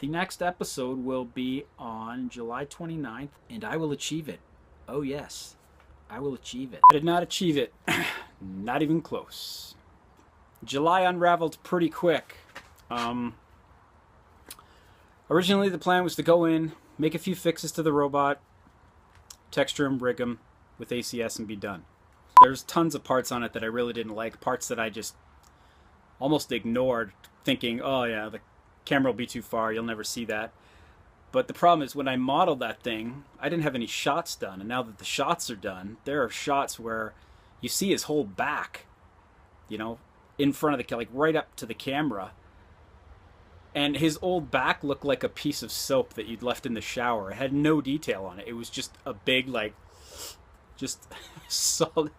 The next episode will be on July 29th, and I will achieve it. Oh, yes, I will achieve it. I did not achieve it. Not even close. July unraveled pretty quick. Originally, the plan was to go in, make a few fixes to the robot, texture and rig them with ACS, and be done. There's tons of parts on it that I really didn't like, parts that I just almost ignored, thinking, oh yeah, the camera will be too far, you'll never see that. But the problem is when I modeled that thing, I didn't have any shots done, and now that the shots are done, there are shots where you see his whole back, you know, in front of the, like right up to the camera. And his old back looked like a piece of soap that you'd left in the shower. It had no detail on it. It was just a big, like, just solid,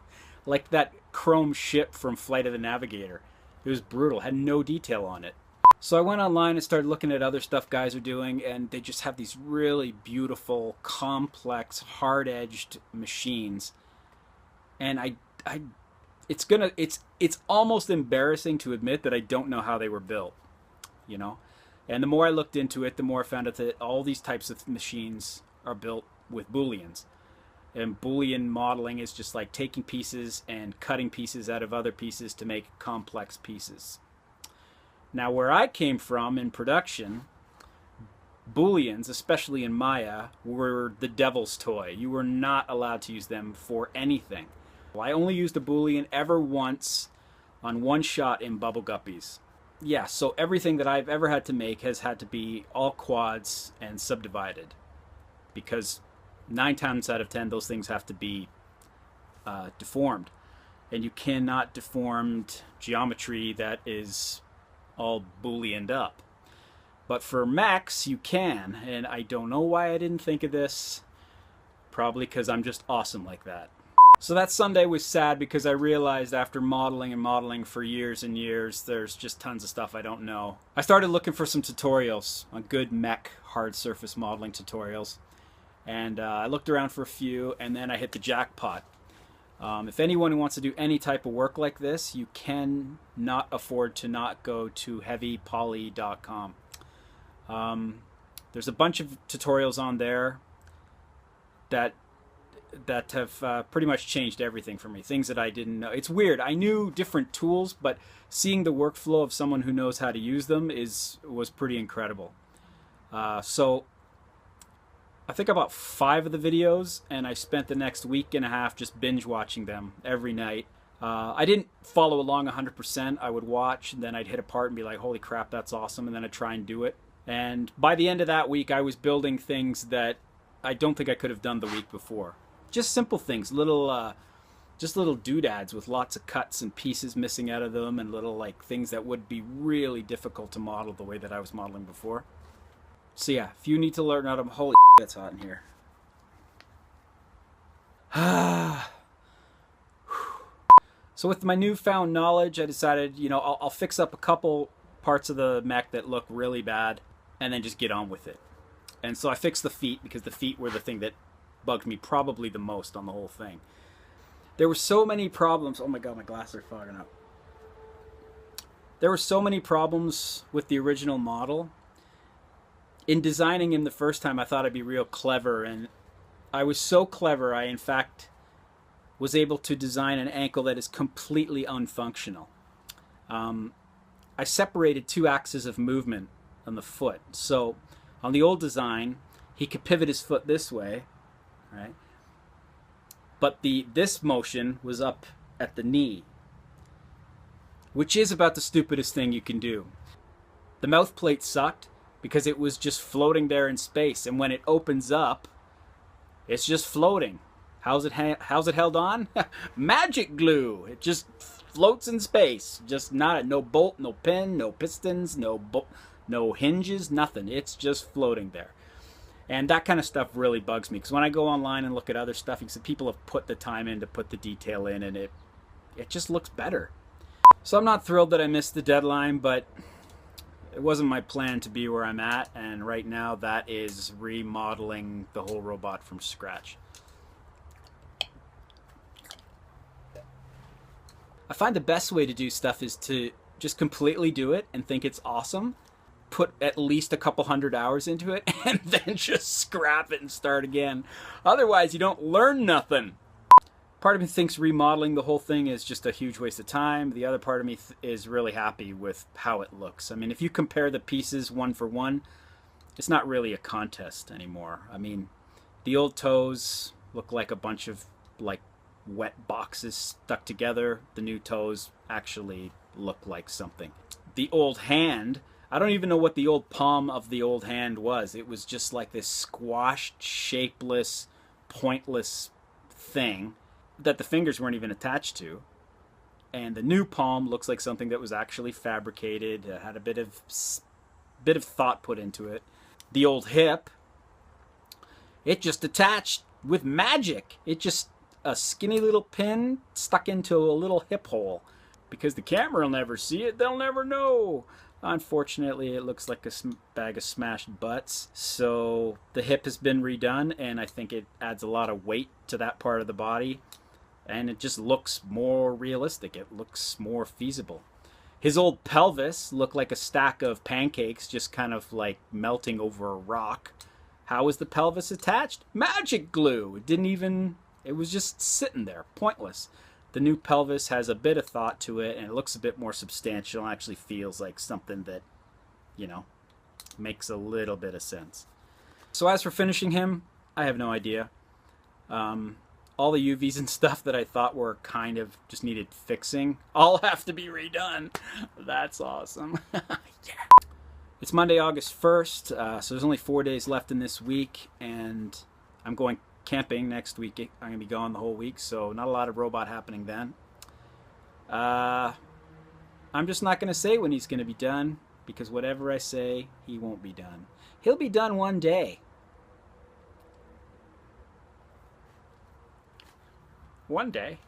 like that chrome ship from Flight of the Navigator. It was brutal. It had no detail on it. So I went online and started looking at other stuff guys are doing, and they just have these really beautiful, complex, hard-edged machines. And it's almost embarrassing to admit that I don't know how they were built, you know. And the more I looked into it, the more I found out that all these types of machines are built with booleans. And boolean modeling is just like taking pieces and cutting pieces out of other pieces to make complex pieces. Now, where I came from in production, booleans, especially in Maya, were the devil's toy. You were not allowed to use them for anything. Well, I only used a boolean ever once on one shot in Bubble Guppies. Yeah, so everything that I've ever had to make has had to be all quads and subdivided, because 9 times out of 10 those things have to be deformed, and you cannot deformed geometry that is all booleaned up. But for mechs you can, and I don't know why I didn't think of this. Probably because I'm just awesome like that. So that Sunday was sad because I realized after modeling and modeling for years and years, there's just tons of stuff I don't know. I started looking for some tutorials on good mech hard surface modeling tutorials, and I looked around for a few, and then I hit the jackpot. If anyone who wants to do any type of work like this, you can not afford to not go to heavypoly.com. There's a bunch of tutorials on there that have pretty much changed everything for me. Things that I didn't know. It's weird. I knew different tools, but seeing the workflow of someone who knows how to use them was pretty incredible. So I think about 5 of the videos, and I spent the next week and a half just binge watching them every night. I didn't follow along 100%. I would watch, and then I'd hit a part and be like, holy crap, that's awesome, and then I'd try and do it. And by the end of that week, I was building things that I don't think I could have done the week before. Just simple things, just little doodads with lots of cuts and pieces missing out of them, and little like things that would be really difficult to model the way that I was modeling before. So yeah, if you need to learn how to, holy it's hot in here. So with my newfound knowledge, I decided, you know, I'll fix up a couple parts of the mech that look really bad, and then just get on with it. And so I fixed the feet, because the feet were the thing that bugged me probably the most on the whole thing. There were so many problems. Oh my god, my glasses are fogging up. There were so many problems with the original model. In designing him the first time, I thought I'd be real clever, and I was so clever, I in fact was able to design an ankle that is completely unfunctional. I separated 2 axes of movement on the foot. So on the old design, he could pivot his foot this way, right? But this motion was up at the knee, which is about the stupidest thing you can do. The mouth plate sucked because it was just floating there in space, and when it opens up, it's just floating. How's it held on? Magic glue. It just floats in space. Just no bolt, no pin, no pistons, no hinges, nothing. It's just floating there. And that kind of stuff really bugs me, because when I go online and look at other stuff, people have put the time in to put the detail in, and it just looks better. So I'm not thrilled that I missed the deadline, but it wasn't my plan to be where I'm at, and right now that is remodeling the whole robot from scratch. I find the best way to do stuff is to just completely do it and think it's awesome, put at least a couple hundred hours into it and then just scrap it and start again. Otherwise, you don't learn nothing. Part of me thinks remodeling the whole thing is just a huge waste of time. The other part of me is really happy with how it looks. I mean, if you compare the pieces one for one, it's not really a contest anymore. I mean, the old toes look like a bunch of like wet boxes stuck together. The new toes actually look like something. The old hand, I don't even know what the old palm of the old hand was. It was just like this squashed, shapeless, pointless thing that the fingers weren't even attached to. And the new palm looks like something that was actually fabricated, had a bit of thought put into it. The old hip, it just attached with magic. It just a skinny little pin stuck into a little hip hole. Because the camera will never see it, they'll never know. Unfortunately, it looks like a bag of smashed butts. So the hip has been redone, and I think it adds a lot of weight to that part of the body. And it just looks more realistic. It looks more feasible. His old pelvis looked like a stack of pancakes just kind of like melting over a rock. How was the pelvis attached? Magic glue. It was just sitting there, pointless. The new pelvis has a bit of thought to it, and it looks a bit more substantial and actually feels like something that, you know, makes a little bit of sense. So as for finishing him, I have no idea. All the UVs and stuff that I thought were kind of just needed fixing all have to be redone. That's awesome. Yeah. It's Monday, August 1st, so there's only 4 days left in this week, and I'm going camping next week. I'm going to be gone the whole week, so not a lot of robot happening then. I'm just not going to say when he's going to be done, because whatever I say, he won't be done. He'll be done one day. One day.